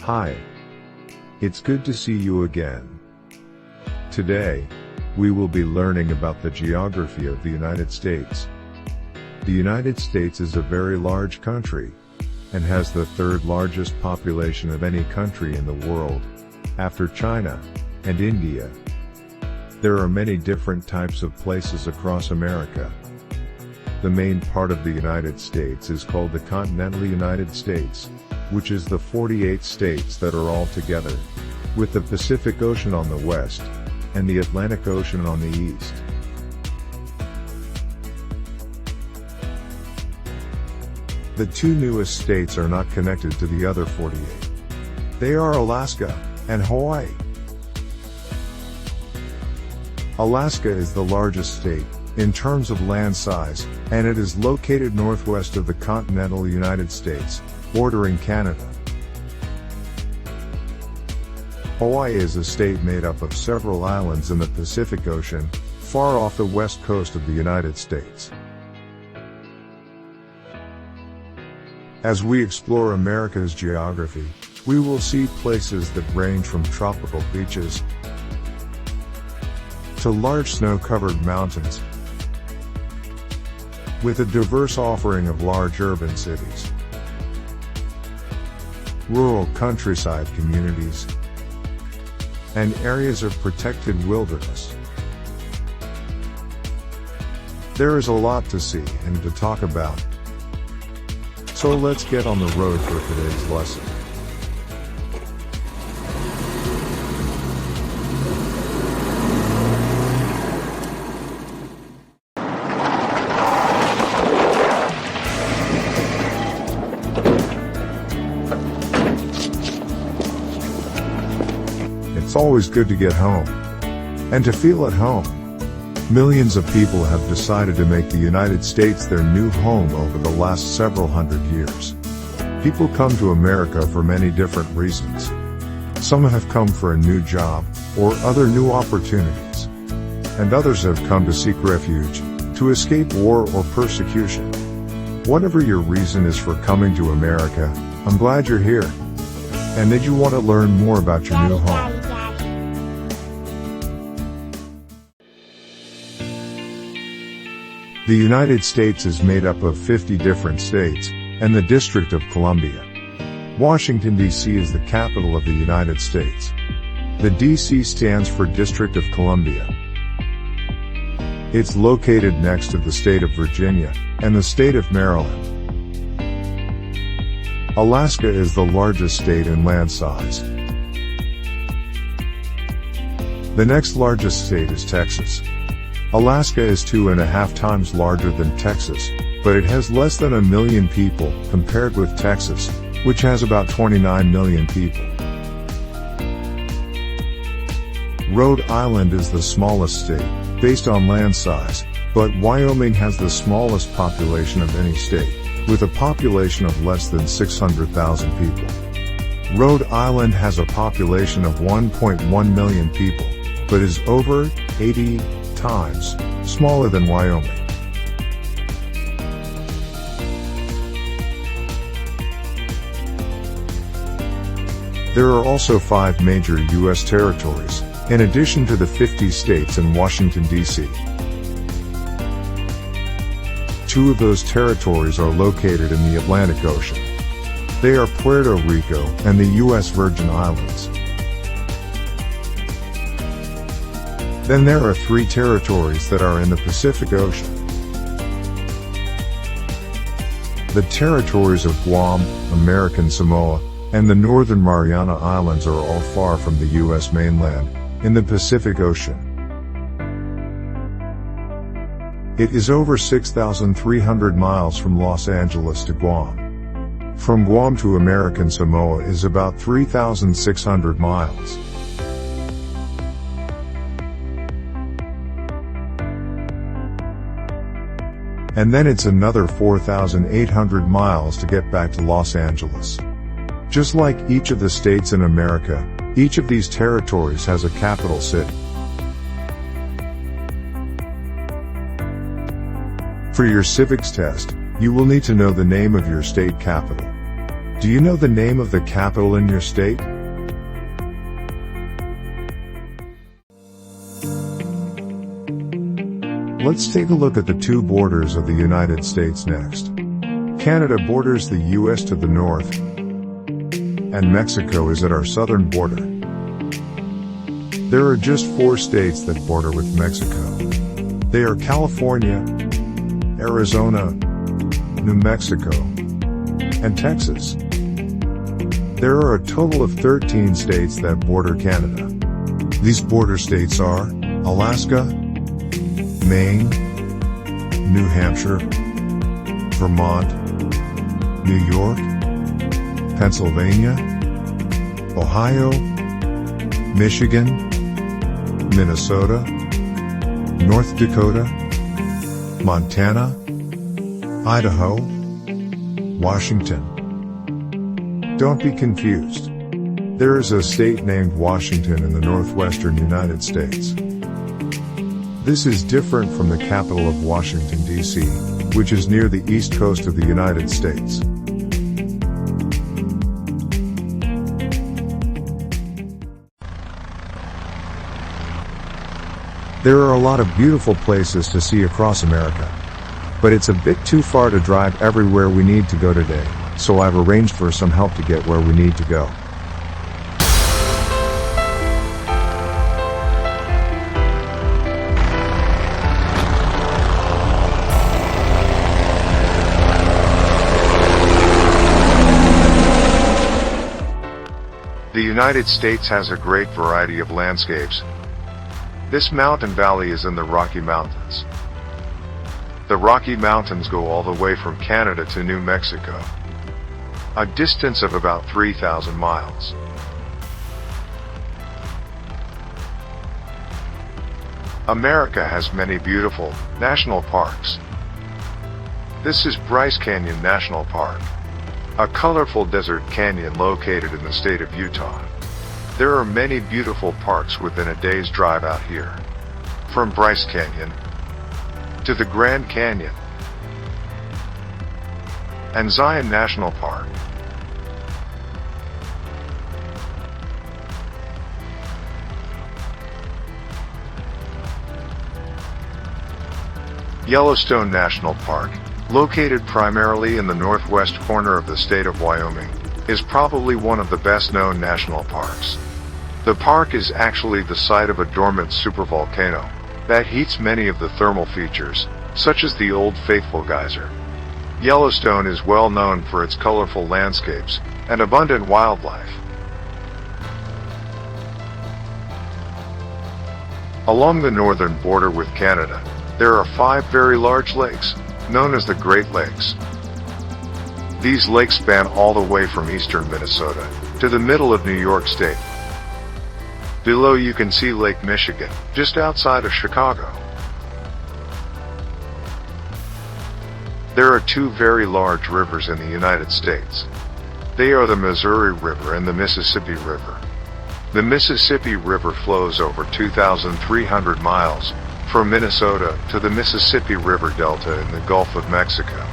Hi. It's good to see you again. Today, we will be learning about the geography of the United States. The United States is a very large country, and has the third largest population of any country in the world, after China and India. There are many different types of places across America. The main part of the United States is called the continental United States, which is the 48 states that are all together, with the Pacific Ocean on the west, and the Atlantic Ocean on the east. The two newest states are not connected to the other 48. They are Alaska and Hawaii. Alaska is the largest state, in terms of land size, and it is located northwest of the continental United States, bordering Canada. Hawaii is a state made up of several islands in the Pacific Ocean, far off the west coast of the United States. As we explore America's geography, we will see places that range from tropical beaches to large snow-covered mountains, with a diverse offering of large urban cities, rural countryside communities, and areas of protected wilderness. There is a lot to see and to talk about. So let's get on the road for today's lesson. It's always good to get home, and to feel at home. Millions of people have decided to make the United States their new home over the last several hundred years. People come to America for many different reasons. Some have come for a new job, or other new opportunities. And others have come to seek refuge, to escape war or persecution. Whatever your reason is for coming to America, I'm glad you're here. And that you want to learn more about your new home. The United States is made up of 50 different states, and the District of Columbia. Washington, D.C. is the capital of the United States. The D.C. stands for District of Columbia. It's located next to the state of Virginia, and the state of Maryland. Alaska is the largest state in land size. The next largest state is Texas. Alaska is 2.5 times larger than Texas, but it has less than 1 million people, compared with Texas, which has about 29 million people. Rhode Island is the smallest state, based on land size, but Wyoming has the smallest population of any state, with a population of less than 600,000 people. Rhode Island has a population of 1.1 million people, but is over 80 times smaller than Wyoming. There are also 5 major U.S. territories, in addition to the 50 states and Washington, D.C. 2 of those territories are located in the Atlantic Ocean. They are Puerto Rico and the U.S. Virgin Islands. Then there are 3 territories that are in the Pacific Ocean. The territories of Guam, American Samoa, and the Northern Mariana Islands are all far from the U.S. mainland, in the Pacific Ocean. It is over 6,300 miles from Los Angeles to Guam. From Guam to American Samoa is about 3,600 miles. And then it's another 4,800 miles to get back to Los Angeles. Just like each of the states in America, each of these territories has a capital city. For your civics test, you will need to know the name of your state capital. Do you know the name of the capital in your state? Let's take a look at the two borders of the United States next. Canada borders the US to the north, and Mexico is at our southern border. There are just 4 states that border with Mexico. They are California, Arizona, New Mexico, and Texas. There are a total of 13 states that border Canada. These border states are Alaska, Maine, New Hampshire, Vermont, New York, Pennsylvania, Ohio, Michigan, Minnesota, North Dakota, Montana, Idaho, Washington. Don't be confused. There is a state named Washington in the northwestern United States. This is different from the capital of Washington, D.C., which is near the east coast of the United States. There are a lot of beautiful places to see across America, but it's a bit too far to drive everywhere we need to go today, so I've arranged for some help to get where we need to go. The United States has a great variety of landscapes. This mountain valley is in the Rocky Mountains. The Rocky Mountains go all the way from Canada to New Mexico, a distance of about 3,000 miles. America has many beautiful national parks. This is Bryce Canyon National Park, a colorful desert canyon located in the state of Utah. There are many beautiful parks within a day's drive out here. From Bryce Canyon to the Grand Canyon and Zion National Park. Yellowstone National Park, located primarily in the northwest corner of the state of Wyoming, is probably one of the best-known national parks. The park is actually the site of a dormant supervolcano that heats many of the thermal features, such as the Old Faithful Geyser. Yellowstone is well known for its colorful landscapes and abundant wildlife. Along the northern border with Canada, there are 5 very large lakes, known as the Great Lakes. These lakes span all the way from eastern Minnesota to the middle of New York State. Below you can see Lake Michigan, just outside of Chicago. There are 2 very large rivers in the United States. They are the Missouri River and the Mississippi River. The Mississippi River flows over 2,300 miles from Minnesota to the Mississippi River Delta in the Gulf of Mexico.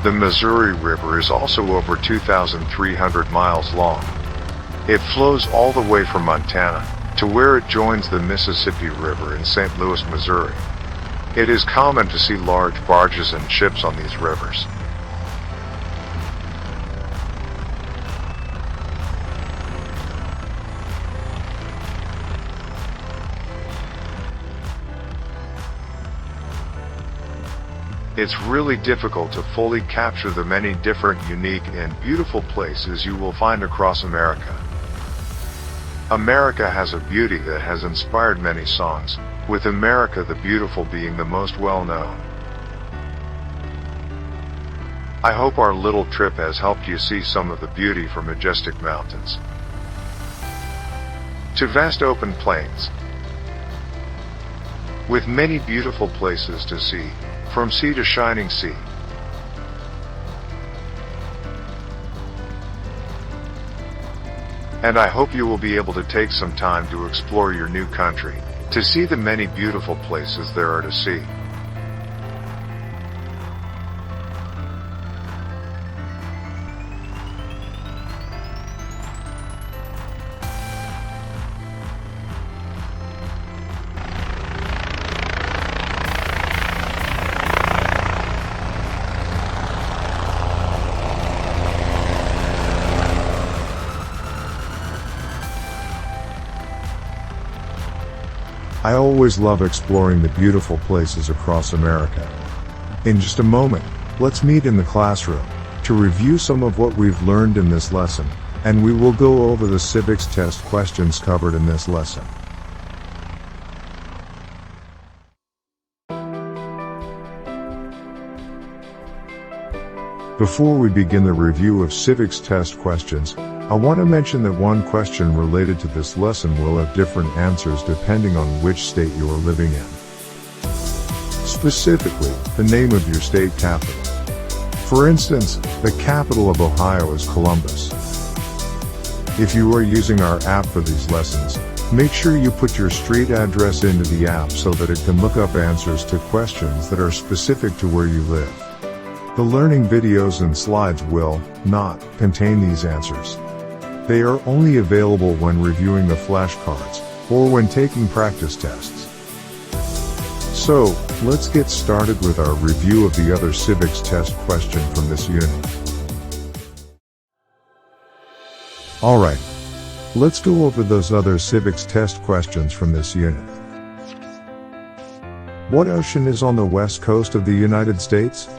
The Missouri River is also over 2,300 miles long. It flows all the way from Montana to where it joins the Mississippi River in St. Louis, Missouri. It is common to see large barges and ships on these rivers. It's really difficult to fully capture the many different, unique, and beautiful places you will find across America. America has a beauty that has inspired many songs, with America the Beautiful being the most well-known. I hope our little trip has helped you see some of the beauty from majestic mountains to vast open plains, with many beautiful places to see, from sea to shining sea. And I hope you will be able to take some time to explore your new country, to see the many beautiful places there are to see. I always love exploring the beautiful places across America. In just a moment, let's meet in the classroom to review some of what we've learned in this lesson, and we will go over the civics test questions covered in this lesson. Before we begin the review of civics test questions, I want to mention that one question related to this lesson will have different answers depending on which state you are living in. Specifically, the name of your state capital. For instance, the capital of Ohio is Columbus. If you are using our app for these lessons, make sure you put your street address into the app so that it can look up answers to questions that are specific to where you live. The learning videos and slides will not contain these answers. They are only available when reviewing the flashcards or when taking practice tests. So, let's get started with our review of the other civics test question from this unit. Alright, let's go over those other civics test questions from this unit. What ocean is on the west coast of the United States?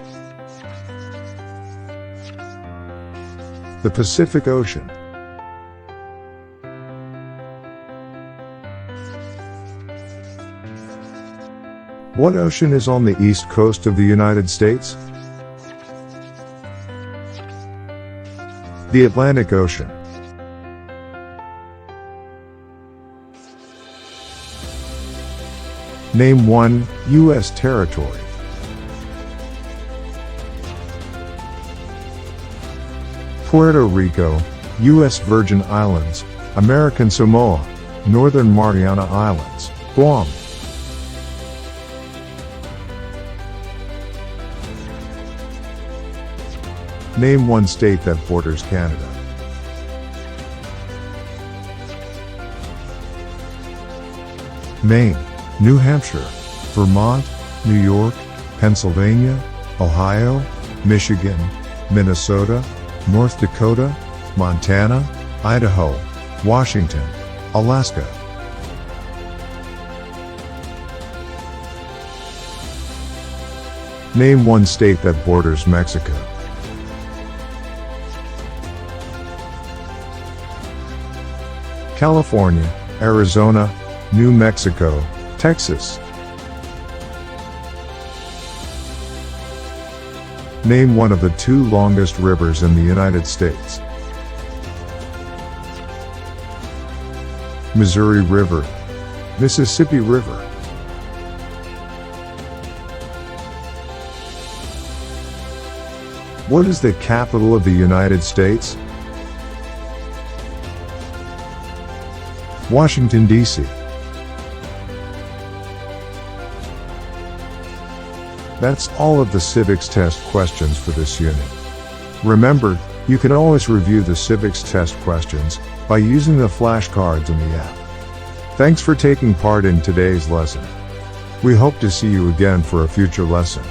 The Pacific Ocean. What ocean is on the east coast of the United States? The Atlantic Ocean. Name one U.S. territory. Puerto Rico, U.S. Virgin Islands, American Samoa, Northern Mariana Islands, Guam. Name one state that borders Canada. Maine, New Hampshire, Vermont, New York, Pennsylvania, Ohio, Michigan, Minnesota, North Dakota, Montana, Idaho, Washington, Alaska. Name one state that borders Mexico. California, Arizona, New Mexico, Texas. Name one of the two longest rivers in the United States. Missouri River, Mississippi River. What is the capital of the United States? Washington, D.C. That's all of the civics test questions for this unit. Remember, you can always review the civics test questions by using the flashcards in the app. Thanks for taking part in today's lesson. We hope to see you again for a future lesson.